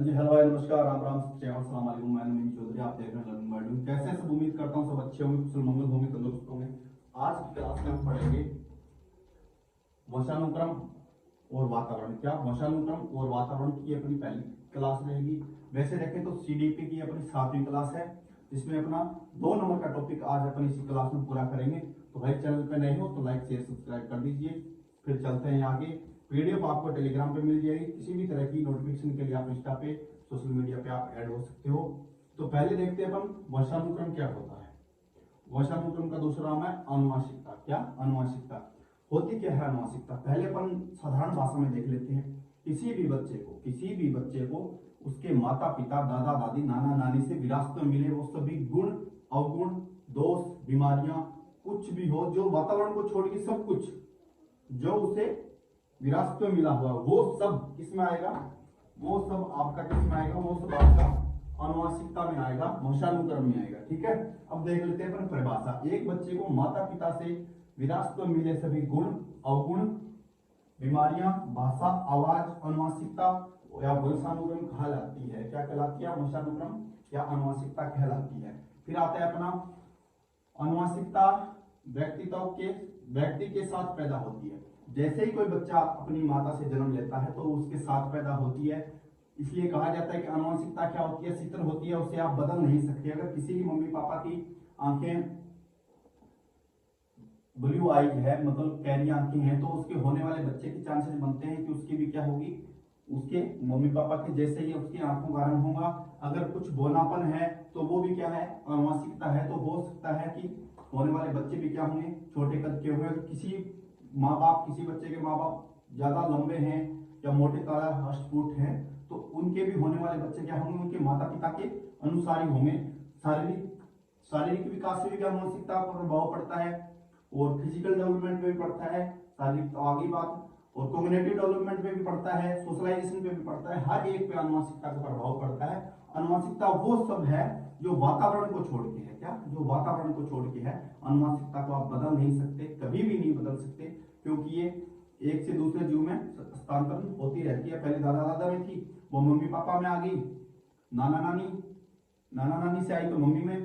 हाँ जी, हेलो, नमस्कार, राम राम, अस्सलाम वालेकुम। मैं नवीन चौधरी, आप देख रहे हैं लर्निंग वर्ल्ड। कैसे सब उम्मीद करता हूँ सब अच्छे होंगे, कुशल मंगल होंगे, तंदुरुस्त होंगे। आज की क्लास में हम पढ़ेंगे वंशानुक्रम और वातावरण। क्या वंशानुक्रम और वातावरण की अपनी पहली क्लास रहेगी। वैसे देखें तो सीडीपी की अपनी 7वीं क्लास है, जिसमें अपना 2 नंबर का टॉपिक आज अपन इसी क्लास में पूरा करेंगे। तो भाई चैनल पे नए हो तो लाइक शेयर सब्सक्राइब कर दीजिए। फिर चलते हैं आगे। पीडीएफ आपको टेलीग्राम पे मिल जाएगी। किसी भी तरह की नोटिफिकेशन के लिए आप इंस्टा पे, सोशल मीडिया पे आप ऐड हो सकते हो। तो पहले देखते हैं अपन वंशानुक्रम क्या होता है। वंशानुक्रम का दूसरा नाम है आनुवंशिकता। क्या आनुवंशिकता होती क्या है? आनुवंशिकता पहले अपन साधारण भाषा में देख लेते हैं। किसी भी बच्चे को उसके माता पिता, दादा दादी, नाना नानी से विरासत में मिले वो सभी गुण, अवगुण, दोष, बीमारियां, कुछ भी हो, जो वातावरण को छोड़ के सब कुछ जो उसे विरासत में मिला हुआ वो सब किसमें आएगा? वो सब आपका किसमें आएगा? वो सब आपका आनुवंशिकता में आएगा, वंशानुक्रम में आएगा। ठीक है, अब देख लेते हैं अपन परिभाषा। एक बच्चे को माता पिता से विरासत में मिले सभी गुण, अवगुण, बीमारियां, भाषा, आवाज, आनुवंशिकता या वंशानुक्रम कहा जाती है। क्या कहलाती है? वंशानुक्रम या आनुवंशिकता कहलाती है। फिर आता है अपना आनुवंशिकता व्यक्ति के साथ पैदा होती है। जैसे ही कोई बच्चा अपनी माता से जन्म लेता है तो उसके साथ पैदा होती है। इसलिए कहा जाता है कि आनुवंशिकता क्या होती है? शीतल होती है, उसे आप बदल नहीं सकते। अगर किसी की मम्मी पापा की आंखें ब्लू आई है, मतलब कैरी आंखें हैं, तो उसके होने वाले बच्चे के चांसेस बनते हैं कि उसकी भी क्या होगी? उसके मम्मी पापा के जैसे ही उसकी आंखों का रंग होगा। अगर कुछ बोनापन है तो वो भी क्या है? आनुवंशिकता है। तो हो सकता है कि होने वाले बच्चे भी क्या होंगे? छोटे कद के होंगे। किसी बच्चे के माँ बाप ज्यादा लंबे हैं या मोटे ताजा हष्टपुष्ट हैं तो उनके भी होने वाले बच्चे क्या होंगे? उनके माता पिता के अनुसार ही होंगे। शारीरिक शारीरिक विकास से भी क्या आनुवंशिकता पर प्रभाव पड़ता है, और फिजिकल डेवलपमेंट पे भी पड़ता है। शारीरिक तो आगे बात, और कॉग्निटिव डेवलपमेंट पे भी पड़ता है, सोशलाइजेशन पे भी पड़ता है। हर एक पे आनुवंशिकता का प्रभाव पड़ता है। आनुवंशिकता वो सब है जो वातावरण को छोड़ के है। क्या? जो वातावरण को छोड़ के है। आनुवंशिकता को आप बदल नहीं सकते, कभी भी नहीं बदल सकते, क्योंकि ये एक से दूसरे जीव में हस्तांतरण होती रहती है। पहले दादा दादा में थी, वो मम्मी पापा में आ गई, नाना नानी से आई तो मम्मी में,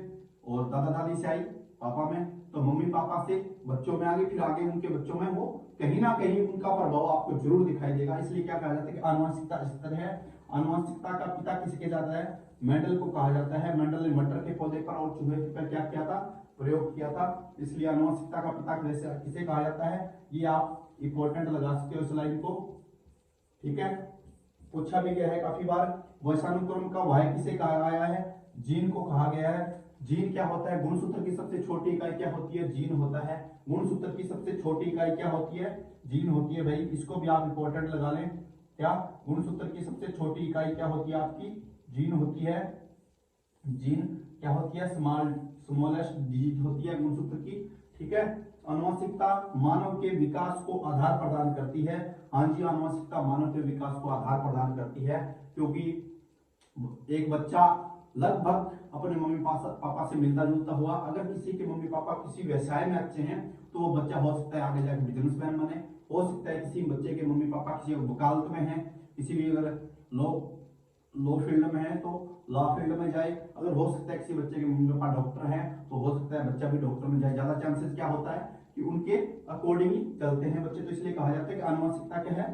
और दादा दादी से आई पापा में, तो मम्मी पापा से बच्चों में आ गई, फिर आगे उनके बच्चों में। वो कहीं ना कहीं उनका प्रभाव आपको जरूर दिखाई देगा। इसलिए क्या कहा जाता है कि आनुवंशिकता इस तरह है। आनुवंशिकता का पिता किसके जाता है? मेंडल को कहा जाता है। मेंडल ने मटर के पौधे पर और चूहे पर क्या किया था? प्रयोग किया था। इसलिए आनुवंशिकता का पिता किसे कहा जाता है? ये आप इंपॉर्टेंट लगा सकते हो इस लाइन को। ठीक है, पूछा भी गया है काफी बार। वंशानुक्रम का वाय किसे कहा गया है? जीन को कहा गया है। जीन क्या होता है? गुणसूत्र की सबसे छोटी इकाई क्या होती है? जीन होता है। गुणसूत्र की सबसे छोटी इकाई क्या होती है? जीन होती है। भाई इसको भी आप इंपॉर्टेंट लगा लें। क्या? गुणसूत्र की सबसे छोटी इकाई क्या होती है आपकी? जीन होती है। जीन क्या होती है? स्मॉलेस्ट डिजिट होती है गुणसूत्र की। ठीक है, आनुवंशिकता मानव के विकास को आधार प्रदान करती है। हाँ जी, आनुवंशिकता मानव के विकास को आधार प्रदान करती है, क्योंकि एक बच्चा लगभग अपने मम्मी पापा से मिलता जुलता हुआ, अगर किसी के मम्मी पापा किसी व्यवसाय में अच्छे हैं तो वो बच्चा हो सकता है आगे जाकर बिजनेसमैन बने। हो सकता है किसी बच्चे के मम्मी पापा किसी वकालत में हैं, किसी भी अगर लॉ फील्ड में है तो लॉ फील्ड में जाए। अगर हो सकता है किसी बच्चे के मम्मी पापा डॉक्टर हैं तो हो सकता है बच्चा भी डॉक्टर में जाए। ज्यादा चांसेस क्या होता है कि उनके अकॉर्डिंग ही चलते हैं बच्चे। तो इसलिए कहा जाता है कि आनुवंशिकता क्या है?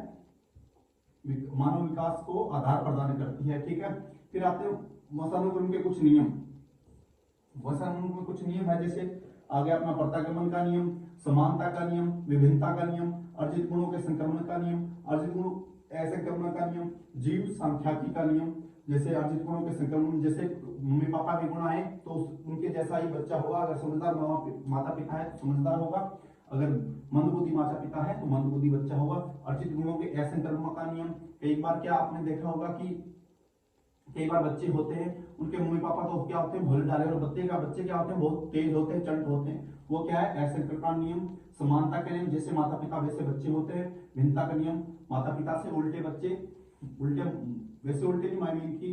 मानव विकास को आधार प्रदान करती है। ठीक है, फिर आते हैं वंशानुक्रम के कुछ नियम। वंशानुक्रम में कुछ नियम है, जैसे आगे अपना प्रत्यागमन का नियम, समानता का नियम, विभिन्नता का नियम, अर्जित गुणों के संक्रमण का नियम, अर्जित गुणों असंक्रमण का नियम, जीव सांख्यिकी का नियम। जैसे अर्जित गुणों के संक्रमण, जैसे मम्मी पापा के गुण आए तो उनके जैसा ही बच्चा होगा। अगर समझदार माता पिता है तो समझदार होगा, अगर मंदबुद्धि माता पिता है तो मंदबुद्धि बच्चा होगा। अर्जित गुणों के असंक्रमण का नियम, कई बार क्या आपने देखा होगा कि कई बार बच्चे होते हैं उनके मम्मी पापा तो क्या होते हैं? भोले डाले, और बच्चे क्या होते हैं? बहुत तेज होते हैं, चंट होते हैं। वो क्या है? असंक्रमण नियम। समानता का नियम, जैसे माता पिता वैसे बच्चे होते हैं। भिन्नता का नियम, माता पिता से उल्टे बच्चे, वैसे उल्टे नहीं, आई मीन की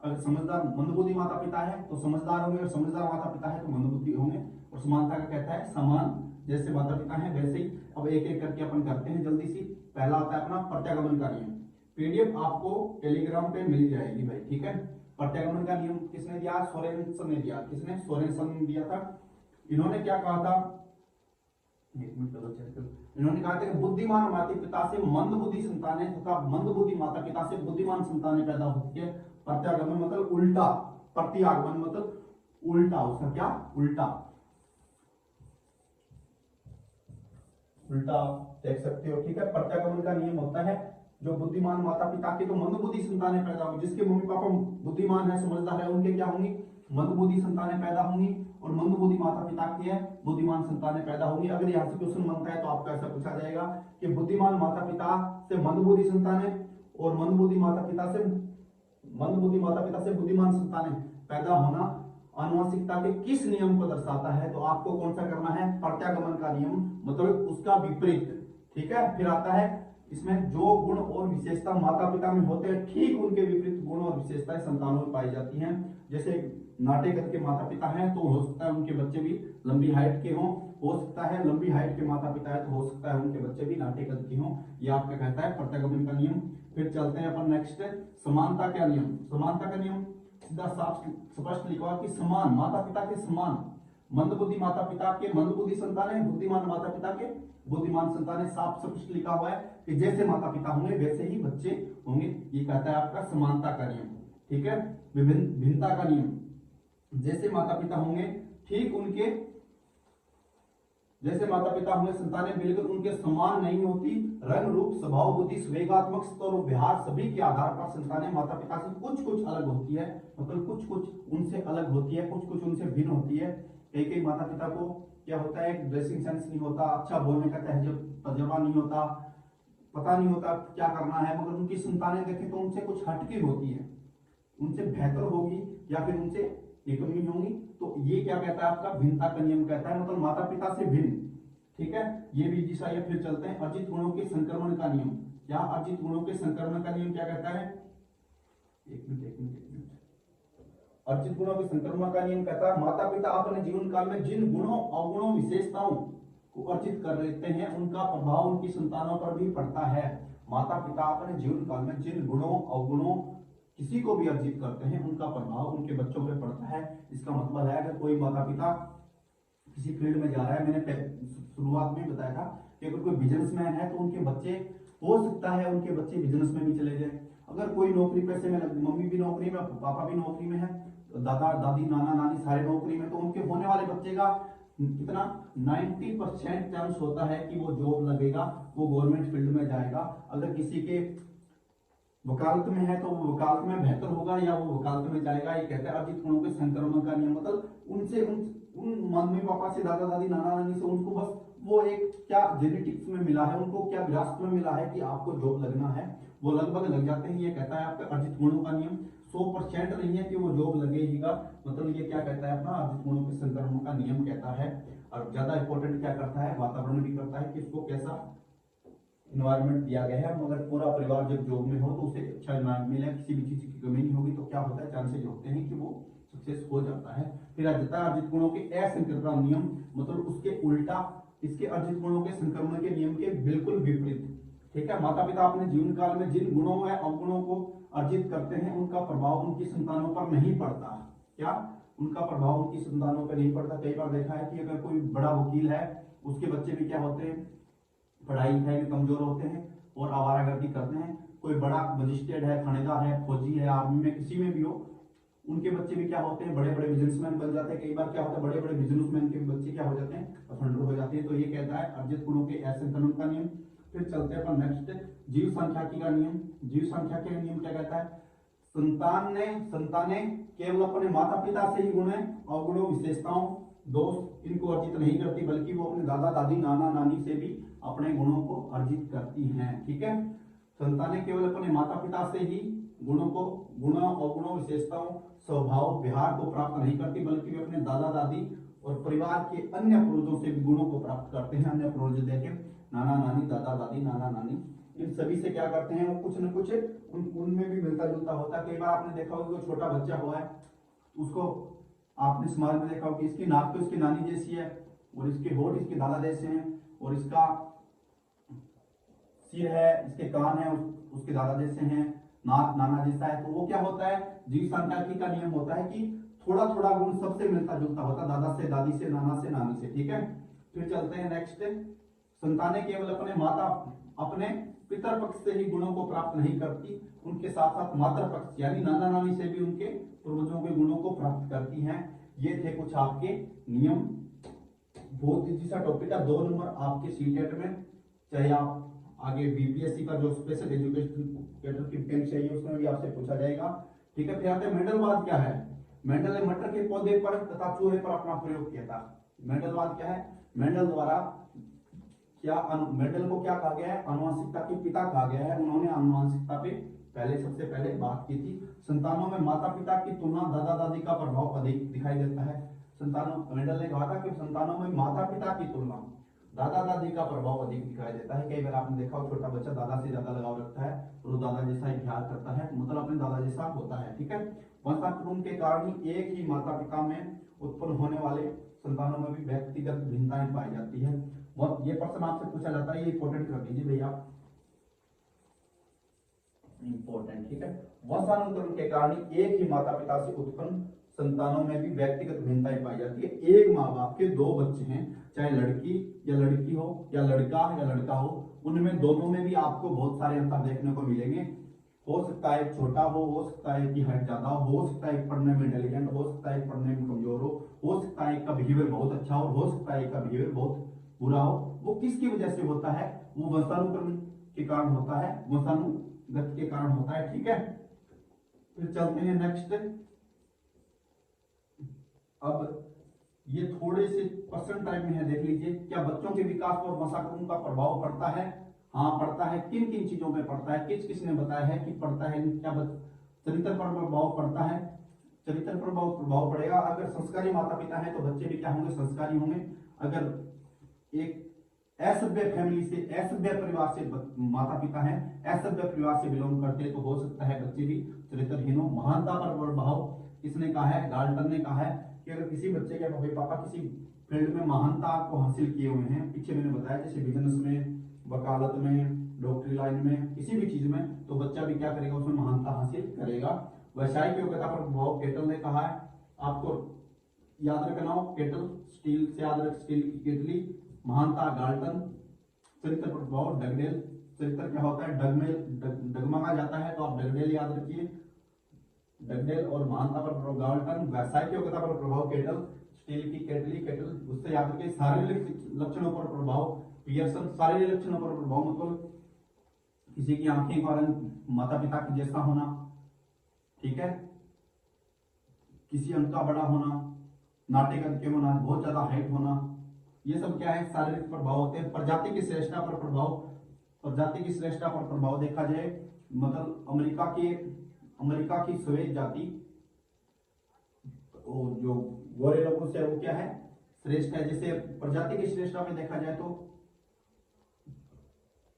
अगर समझदार मंदबुद्धि माता पिता है तो समझदार होंगे, और समझदार माता पिता है तो मंदबुद्धि होंगे। और समानता का कहता है समान, जैसे माता पिता है वैसे ही। अब एक एक करके अपन करते हैं जल्दी सी। पहला आता है अपना प्रत्यागमन का नियम। पीडीएफ आपको टेलीग्राम पे मिल जाएगी भाई, ठीक है। प्रत्यागमन का नियम किसने दिया? सोरेनसन ने दिया। किसने? सोरेनसन ने दिया था। इन्होंने क्या कहा था? एक मिनट डबल चेक करो। इन्होंने कहा था कि बुद्धिमान माता पिता से मंद बुद्धि संतानें तथा मंद बुद्धि माता पिता से बुद्धिमान संतानें पैदा होती है। प्रत्यागमन मतलब उल्टा, प्रत्यागमन मतलब उल्टा, उसका क्या? उल्टा, उल्टा देख सकते हो, ठीक है। प्रत्यागमन का नियम होता है जो बुद्धिमान माता पिता के तो मंद बुद्धि संतानें पैदा होंगी, जिसके मम्मी पापा बुद्धिमान है, समझदार है, उनके क्या होंगी? मंद बुद्धि संतानें पैदा होंगी। और मंद बुद्धि माता पिता की है, बुद्धिमान संतानें पैदा होंगी। अगर यहाँ से क्वेश्चन बनता है तो आपको ऐसा पूछा जाएगा कि बुद्धिमान माता पिता से मंद बुद्धि संतानें और मंद बुद्धि माता पिता से बुद्धिमान संतानें पैदा होना आनुवंशिकता के किस नियम को दर्शाता है? तो आपको कौन सा करना है? प्रत्यागमन का नियम, मतलब उसका विपरीत, ठीक है। फिर आता है इसमें जो गुण और विशेषता माता पिता में होते हैं, ठीक उनके विपरीत गुण और विशेषताएं संतानों में पाई जाती हैं। जैसे नाटे कद के माता पिता हैं तो हो सकता है उनके बच्चे भी लंबी हाइट के हों, हो सकता है लंबी हाइट के माता पिता है तो हो सकता है उनके बच्चे भी नाटे कद के हों। ये आपका कहता है प्रत्यागमन का नियम। फिर चलते हैं अपन नेक्स्ट, समानता का नियम। समानता का नियम सीधा साफ स्पष्ट लिखा हुआ कि समान माता पिता के समान मंद बुद्धि माता पिता के मंद बुद्धि संतानें, बुद्धिमान माता पिता के बुद्धिमान संतानें। साफ स्पष्ट लिखा हुआ है कि जैसे माता पिता होंगे वैसे ही बच्चे होंगे। ये कहता है आपका समानता का नियम, ठीक है। भिन्नता का नियम, जैसे माता पिता होंगे ठीक उनके जैसे माता पिता होंगे संतानें बिल्कुल उनके समान नहीं होती। रंग रूप स्वभाव बुद्धि स्वेगात्मक स्तर और व्यवहार सभी के आधार पर संतानें माता पिता से कुछ कुछ अलग होती है, मतलब कुछ कुछ उनसे अलग होती है, कुछ कुछ उनसे भिन्न होती है। कई कई माता पिता को क्या होता है? ड्रेसिंग सेंस नहीं होता, अच्छा बोलने का तजुर्बा नहीं होता, पता नहीं होता क्या करना है, मगर उनकी संतानें देखें तो उनसे कुछ हटके होती है, उनसे बेहतर होगी या फिर उनसे निकम्मी होंगी। तो ये क्या कहता है? आपका भिन्नता का नियम कहता है, मतलब माता पिता से भिन्न, ठीक है। ये भी दिशा है। फिर चलते हैं अर्जित गुणों के संक्रमण का नियम। क्या अर्जित गुणों के संक्रमण का नियम क्या कहता है? एक मिनट। अर्जित गुणों के संक्रमण का नियम कहता है माता पिता अपने जीवन काल में जिन गुणों अवगुणों विशेषताओं को अर्जित कर लेते हैं उनका प्रभाव उनकी संतानों पर भी पड़ता है। माता पिता अपने जीवन काल में जिन गुणों अवगुणों किसी को भी अर्जित करते हैं उनका प्रभाव उनके बच्चों पर पड़ता है। इसका मतलब है अगर कोई माता पिता किसी फील्ड में जा रहा है, मैंने शुरुआत में बताया था कि अगर कोई बिजनेसमैन है तो उनके बच्चे, हो सकता है उनके बच्चे बिजनेस में भी चले जाए। अगर कोई नौकरी पैसे में, मम्मी भी नौकरी में, पापा भी नौकरी में है, दादा दादी नाना नानी सारे नौकरी में, तो उनके होने वाले बच्चे का कितना 90% चांस होता है कि वो जॉब लगेगा, वो गवर्नमेंट फील्ड में जाएगा। अगर किसी के वकालत में है तो वो वकालत में बेहतर होगा या वो वकालत में जाएगा। ये कहते हैं अर्जित गुणों के संक्रमण का नियम, मतलब उनसे उन मम्मी पापा से, दादा दादी नाना नानी से उनको बस वो एक क्या जेनेटिक्स में मिला है, उनको क्या विरासत में मिला है कि आपको जॉब लगना है, वो लगभग लग जाते हैं। ये कहता है आपका अर्जित गुणों का नियम। 100% नहीं है कि वो जॉब लगेगा, मतलब ये क्या कहता है अपना अर्जित गुणों के संक्रमण का नियम कहता है। और ज्यादा इंपॉर्टेंट क्या करता है? वातावरण भी करता है कि उसको कैसा इन्वायरमेंट दिया गया है। मगर पूरा परिवार जब जॉब में हो तो उसे अच्छा इन्वायरमेंट मिले, किसी भी चीज की कमी नहीं होगी, तो क्या होता है? चांसेस होते हैं कि वो सक्सेस हो जाता है। फिर आ जाता है अर्जित गुणों के असंक्रमण नियम, मतलब उसके उल्टा, इसके अर्जित गुणों के संक्रमण के नियम के बिल्कुल विपरीत, ठीक है। माता पिता अपने जीवन काल में जिन गुणों या अवगुणों को अर्जित करते हैं उनका प्रभाव उनकी संतानों पर नहीं पड़ता। क्या? उनका प्रभाव उनकी संतानों पर नहीं पड़ता। कई बार देखा है कि अगर कोई बड़ा वकील है, उसके बच्चे भी क्या होते हैं? पढ़ाई लिखाई में कमजोर होते हैं और आवारागर्दी करते हैं। कोई बड़ा मजिस्ट्रेट है, थानेदार है, फौजी है, आर्मी में किसी में भी हो, उनके बच्चे भी क्या होते हैं? बड़े बड़े बिजनेसमैन बन जाते हैं। कई बार क्या होता है? बड़े बड़े बिजनेसमैन के बच्चे क्या हो जाते हैं? अफंडर हो जाते हैं। तो ये कहता है अर्जित गुणों के असंक्रमण का नियम। फिर चलते हैं अपन नेक्स्ट, जीव सांख्यिकी का नियम। जीव सांख्यिकी का नियम क्या कहता है? संतानें केवल अपने माता पिता से ही गुणों अवगुणों विशेषताओं दोष इनको अर्जित नहीं करती, बल्कि वो अपने दादा दादी नाना नानी से भी अपने गुणों को अर्जित करती हैं, ठीक है। संतानें केवल अपने माता पिता से ही गुणों अवगुणों विशेषताओं स्वभाव व्यवहार को प्राप्त नहीं करती, बल्कि वे अपने दादा दादी और परिवार के अन्य पूर्वजों से भी गुणों को प्राप्त करते हैं। अन्य पूर्वज देखें, नाना नानी, दादा दादी, नाना नानी, इन सभी से क्या करते हैं? वो कुछ न कुछ उनमें भी मिलता जुलता होता है। कई बार आपने देखा होगा कि छोटा बच्चा हुआ है, उसको आपने समाज में देखा होगा कि इसकी नाक तो इसकी नानी जैसी है और इसके होठ इसके दादा जैसे हैं और इसका सिर है, इसके कान है उसके दादा जैसे हैं, नाक नाना जैसा है, तो वो क्या होता है, जीव सांख्यिकी का नियम होता है कि थोड़ा थोड़ा गुण सबसे मिलता जुलता होता है, दादा से, दादी से, नाना से, नानी से। ठीक है, फिर चलते हैं नेक्स्ट। संतानें केवल अपने पितर पक्ष से ही गुणों को प्राप्त नहीं करती, उनके साथ साथ मातृ पक्ष यानी नाना नानी से भी उनके पूर्वजों के गुणों को प्राप्त करती हैं। ये थे कुछ आपके नियम। बहुत इजी सा टॉपिक है, 2 नंबर आपके सीटेट में, चाहे आप आगे बीपीएससी का जो स्पेशल एजुकेशन की वैकेंसी चाहिए उसमें भी आपसे पूछा जाएगा। ठीक है, फिर आते हैं मेंडलवाद क्या है। मेंडल ने मटर के पौधे पर तथा चूहे पर अपना प्रयोग किया था। मेंडलवाद क्या है, मेंडल द्वारा मेंडल को क्या कहा गया है, आनुवंशिकता के पिता कहा गया है। उन्होंने आनुवंशिकता पे सबसे पहले बात की थी। संतानों में माता पिता की तुलना दादा दादी का प्रभाव अधिक दिखाई देता है। मेंडल ने कहा था कि संतानों में माता पिता की तुलना दादा दादी का प्रभाव अधिक दिखाई देता है। कई बार आपने देखा हो छोटा बच्चा दादा से ज्यादा लगाव रखता है और वो दादा जैसा ही ख्याल करता है, मतलब अपने दादा जैसा होता है। ठीक है, वंशानुक्रम के कारण ही एक ही माता पिता में उत्पन्न होने वाले संतानों में भी व्यक्तिगत भिन्नताएं पाई जाती है। ये प्रश्न आपसे पूछा जाता है, ये इंपॉर्टेंट कर दीजिए भैया, इंपॉर्टेंट। ठीक है, वंशानुक्रम के कारण एक ही माता पिता से उत्पन्न संतानों में भी व्यक्तिगत भिन्नताएं पाई जाती है। एक माँ बाप के 2 बच्चे हैं, चाहे लड़की या लड़की हो या लड़का हो, उनमें दोनों में भी आपको बहुत सारे अंतर देखने को मिलेंगे। हो सकता है छोटा हो सकता है कि हाइट ज्यादा हो सकता है पढ़ने में इंटेलिजेंट, हो सकता है पढ़ने में कमजोर हो सकता है का बिहेवियर बहुत अच्छा हो सकता है का बिहेवियर बहुत बुरा हो। वो किसकी वजह से होता है, वो वंशानुक्रम के कारण होता है, वंशानुगत के कारण होता है। ठीक है, फिर चलते हैं नेक्स्ट। अब ये थोड़े से क्वेश्चन टाइप में है, देख लीजिए। क्या बच्चों के विकास पर वंशानुक्रम का प्रभाव पड़ता है? हाँ पड़ता है। किन किन चीजों में पड़ता है, किसने बताया है कि पड़ता है? क्या चरित्र पर प्रभाव पड़ता है? चरित्र पर प्रभाव पड़ेगा। अगर संस्कारी माता पिता है तो बच्चे भी क्या होंगे, संस्कारी होंगे। अगर एक असभ्य फैमिली से, असभ्य परिवार से माता पिता है, असभ्य परिवार से बिलोंग करते हैं, तो हो सकता है बच्चे भी चरित्रहीन हो। महानता पर प्रभाव किसने कहा है, गाल्टन ने कहा है कि अगर किसी बच्चे के मम्मी पापा किसी फील्ड में महानता को हासिल किए हुए हैं, पीछे मैंने बताया जैसे बिजनेस में, वकालत में, डॉक्टरी लाइन में, किसी भी चीज में, तो बच्चा भी क्या करेगा, उसमें महानता हासिल करेगा। वैश्विक योग्यता पर प्रभाव केटल ने कहा है, आपको याद रखना हो, केटल स्टील से याद रख, स्टील की केटली। महानता गाल्टन। चरित्र पर प्रभाव डगडेल। चरित्र क्या होता है, डगमगा जाता है, तो आप डगडेल याद रखिए, डगडेल। और महानता पर प्रभाव गाल्टन। व्यावसायिक योग्यता पर प्रभाव केटल, स्टील की केटली, केटल। उससे याद रखिए शारीरिक लक्षणों पर प्रभाव पियर्सन। शारीरिक लक्षणों पर प्रभाव मतलब किसी की आंखें का रंग माता पिता की जैसा होना, ठीक है, किसी अंक का बड़ा होना, नाटे कद के होना, बहुत ज्यादा हाइट होना, ये सब क्या है, शारीरिक प्रभाव होते हैं। प्रजाति की श्रेष्ठता पर प्रभाव, प्रजाति की श्रेष्ठता पर प्रभाव देखा जाए मतलब अमेरिका की स्वेज जाति जो गोरे लोगों से वो क्या है, श्रेष्ठ है। जैसे प्रजाति की श्रेष्ठता में देखा जाए तो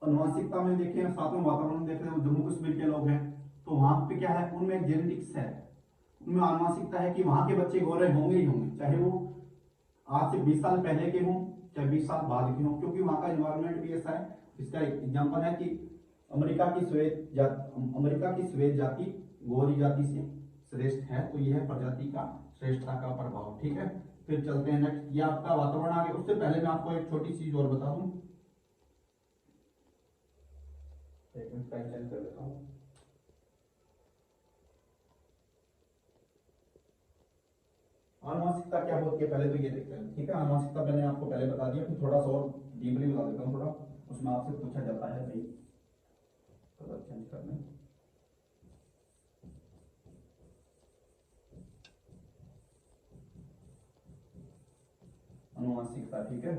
अनुवांशिकता में देखें, सातवें वातावरण में देखें, जम्मू कश्मीर के लोग हैं तो वहां पे क्या है, उनमें जेनेटिक्स है, उनमें अनुवांशिकता है कि वहां के बच्चे गोरे होंगे ही होंगे, चाहे वो आज से 20 साल पहले के हों चाहे 20 साल बाद के हों, क्योंकि वहां का एनवायरनमेंट भी ऐसा है। इसका एग्जांपल है कि अमेरिका की श्वेत जाति गोरी जाति से श्रेष्ठ है, तो यह है प्रजाति का श्रेष्ठता का प्रभाव। ठीक है, फिर चलते हैं नेक्स्ट। ये आपका वातावरण आ गया। उससे पहले मैं आपको एक छोटी चीज और बता दूं, एक मिनट टाइम चेंज कर देता हूं। आनुवंशिकता क्या होती है पहले तो ये देखते हैं। ठीक है, आनुवंशिकता मैंने आपको पहले बता दिया, फिर थोड़ा सा और डीपली बता देता हूँ। थोड़ा उसमें आपसे पूछा जाता है भाई, कलर चेंज करने। आनुवंशिकता, ठीक है,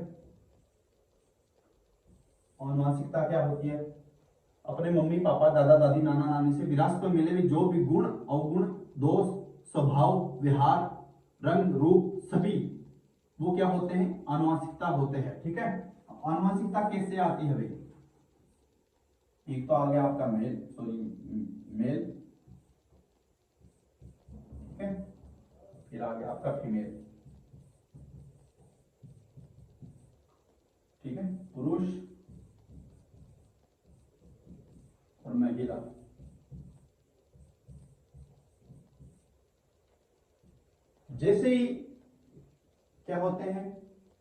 आनुवंशिकता क्या होती है, अपने मम्मी पापा दादा दादी नाना नानी से विरासत में मिले हुए जो भी गुण अवगुण दोष स्वभाव व्यवहार रंग रूप सभी वो क्या होते हैं, आनुवंशिकता होते हैं। ठीक है, आनुवंशिकता कैसे आती है भाई, एक तो आ गया आपका मेल, मेल, ठीक है, फिर आ गया आपका फीमेल, ठीक है, पुरुष जैसे ही क्या होते हैं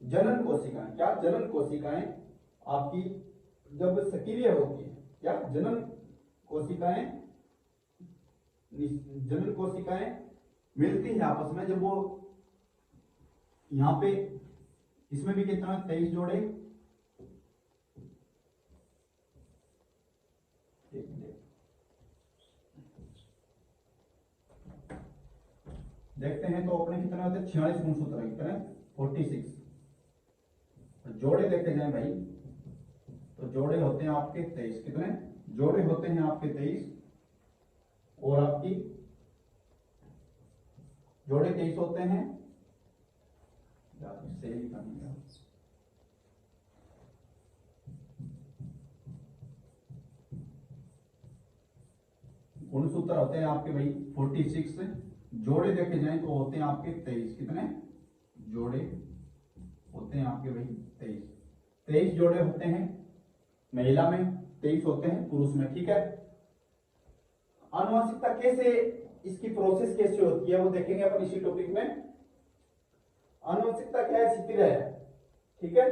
जनन कोशिकाएं, क्या जनन कोशिकाएं आपकी जब सक्रिय होती है, क्या जनन कोशिकाएं मिलती है आपस में, जब वो यहाँ पे इसमें भी कितना 23 जोड़े, देखते हैं तो अपने कितने होते हैं 46 गुणसूत्र है, कितने 46 जोड़े देखे जाए भाई तो जोड़े होते हैं आपके 23, कितने जोड़े होते हैं आपके 23 और आपकी जोड़े 23 होते हैं यार, इससे ही करना गुणसूत्र होते हैं आपके भाई 46, जोड़े देखे जाएं तो होते हैं आपके 23, कितने जोड़े होते हैं आपके भाई 23 जोड़े होते हैं महिला में, 23 होते हैं पुरुष में, ठीक है। आनुवंशिकता कैसे, इसकी प्रोसेस कैसे होती है वो देखेंगे अपन इसी टॉपिक में। आनुवंशिकता क्या है, शिथिल है, ठीक है।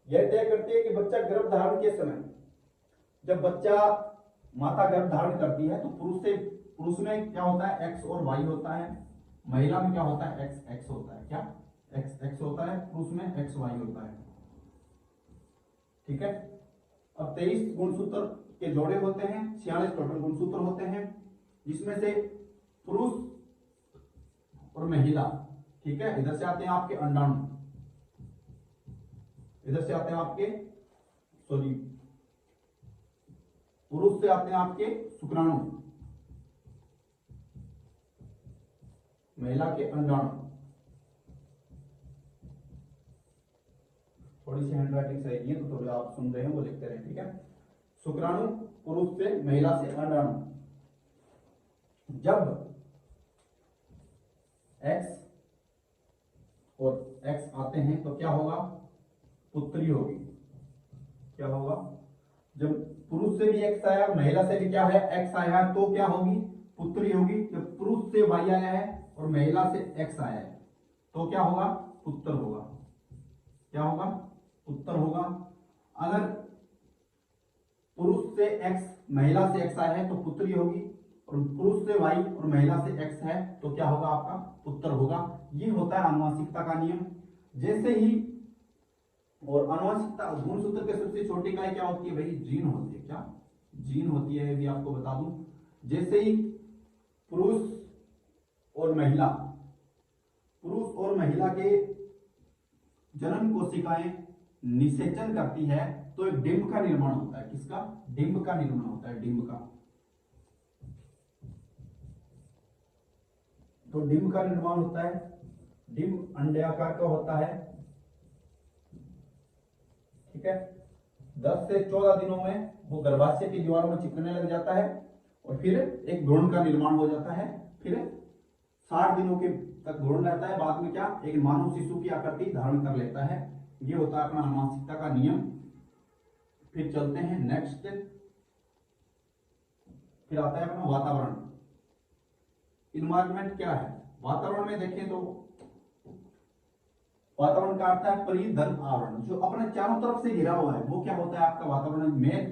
यह तय करती है कि बच्चा गर्भ धारण के समय, जब बच्चा माता गर्भ धारण करती है तो पुरुष में क्या होता है एक्स और वाई होता है, महिला में क्या होता है एक्स एक्स होता है, क्या एक्स एक्स होता है, पुरुष में एक्स वाई होता है, ठीक है। अब 23 गुणसूत्र के जोड़े होते हैं, 46 टोटल गुणसूत्र होते हैं, जिसमें से पुरुष और महिला, ठीक है, इधर से आते हैं आपके अंडाणु, इधर से आते हैं आपके पुरुष से आते हैं आपके शुक्राणु, महिला के अंडाणु। थोड़ी सी हैंडराइटिंग सही नहीं है तो थोड़ा आप सुन रहे हैं वो लिखते रहे, ठीक है। शुक्राणु पुरुष से, महिला से अंडाणु। जब एक्स और एक्स आते हैं तो क्या होगा, पुत्री होगी, क्या होगा, जब पुरुष से भी एक्स आया, महिला से भी क्या है एक्स आया है तो क्या होगी, पुत्री होगी। जब पुरुष से वाई आया है और महिला से एक्स आया है तो क्या होगा, पुत्र होगा, क्या होगा, पुत्र होगा। अगर पुरुष से एक्स महिला से एक्स आया है तो पुत्री होगी, और पुरुष से वाई और महिला से एक्स है तो क्या होगा, आपका पुत्र होगा। ये होता है आनुवंशिकता का नियम। जैसे ही, और आनुवंशिकता गुणसूत्र के सबसे छोटी इकाई क्या होती है भाई, जीन होती है, क्या जीन होती है, भी आपको बता दूं। जैसे ही पुरुष और महिला के जनन कोशिकाएं निषेचन करती है तो एक डिंब का निर्माण होता है, किसका, डिंब का निर्माण होता है, डिंब का। तो डिंब का निर्माण होता है, डिंब अंडाकार का होता है, ठीक है। 10 से 14 दिनों में वो गर्भाशय की दीवारों में चिपकने लग जाता है और फिर एक भ्रूण का निर्माण हो जाता है। फिर 60 दिनों के तक भ्रूण रहता है, बाद में क्या एक मानव शिशु की आकृति धारण कर लेता है। ये होता है अपना आनुवंशिकता का नियम। फिर चलते हैं नेक्स्ट, फिर आता है अपना वातावरण। इन्वायरमेंट क्या है, वातावरण में देखें तो वातावरण का अर्थ है परिधन आवरण, जो अपने चारों तरफ से घिरा हुआ है वो क्या होता है आपका वातावरण। मेरे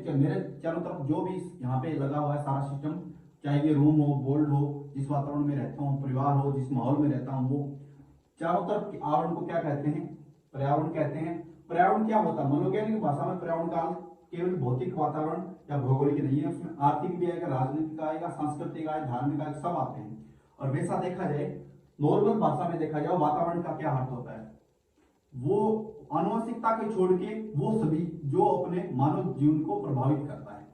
चारों तरफ जो भी यहाँ पे लगा हुआ है सारा सिस्टम, चाहे ये रूम हो, बोर्ड हो, जिस वातावरण में रहता हूँ, परिवार हो, जिस माहौल में रहता हूँ, वो चारों तरफ के आवरण को क्या कहते हैं, पर्यावरण कहते हैं। पर्यावरण क्या होता है, मनोवैज्ञानिक भाषा में पर्यावरण का केवल भौतिक वातावरण या भौगोलिक नहीं है, उसमें आर्थिक भी आएगा, राजनीतिक आएगा, सांस्कृतिक आएगा, धार्मिक आएगा, सब आते हैं। और वैसा देखा जाए, नॉर्मल भाषा में देखा जाए, वातावरण का क्या अर्थ होता है, वो आनुवंशिकता के छोड़ के वो सभी जो अपने मानव जीवन को प्रभावित करता है।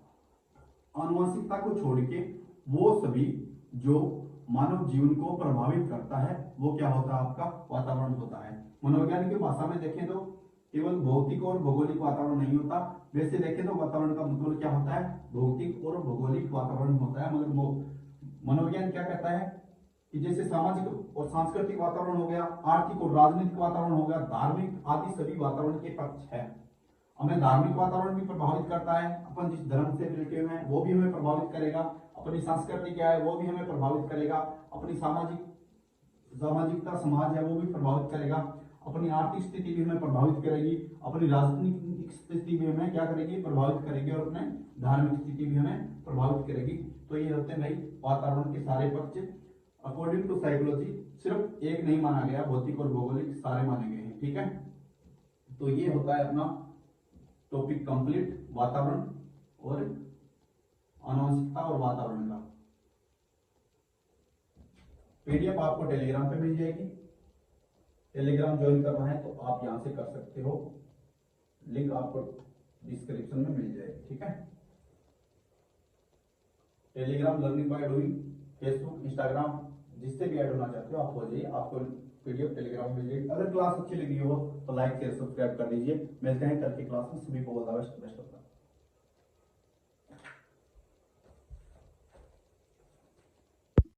आनुवंशिकता को छोड़ के वो सभी जो मानव जीवन को प्रभावित करता है वो क्या होता है, आपका वातावरण होता है। मनोवैज्ञानिक की भाषा में देखें तो केवल भौतिक और भौगोलिक वातावरण नहीं होता, वैसे देखें तो वातावरण का मतलब क्या होता है, भौतिक और भौगोलिक वातावरण होता है। मगर मनोविज्ञान क्या कहता है कि जैसे सामाजिक और सांस्कृतिक वातावरण हो गया, आर्थिक और राजनीतिक वातावरण हो गया, धार्मिक आदि सभी वातावरण के पक्ष है। हमें धार्मिक वातावरण भी प्रभावित करता है, अपन जिस धर्म से रिलेटेड हुए हैं वो भी हमें प्रभावित करेगा, अपनी संस्कृति क्या है वो भी हमें प्रभावित करेगा, अपनी सामाजिक सामाजिकता समाज है वो भी प्रभावित करेगा, अपनी आर्थिक स्थिति भी हमें प्रभावित करेगी, अपनी राजनीतिक स्थिति भी हमें क्या करेगी, प्रभावित करेगी, और अपने धार्मिक स्थिति भी हमें प्रभावित करेगी। तो ये होते हैं भाई वातावरण के सारे पक्ष। अकॉर्डिंग टू साइकोलॉजी सिर्फ एक नहीं माना गया, भौतिक और भौगोलिक सारे माने गए हैं, ठीक है। तो ये होता है अपना टॉपिक कंप्लीट, वातावरण और आनुवंशिकता और वातावरण का। पीडीएफ आपको टेलीग्राम पे मिल जाएगी, टेलीग्राम ज्वाइन करना है तो आप यहां से कर सकते हो, लिंक आपको डिस्क्रिप्शन में मिल जाएगी, ठीक है। Telegram learning by doing, Facebook, Instagram, जिससे भी ऐड होना चाहते हो आप हो जाइए, आपको पीडीएफ टेलीग्राम मिल जाएगी। अगर क्लास अच्छी लगी हो तो लाइक शेयर सब्सक्राइब कर लीजिए। मिलते हैं कल की क्लास में, सभी को ऑल द बेस्ट ऑफ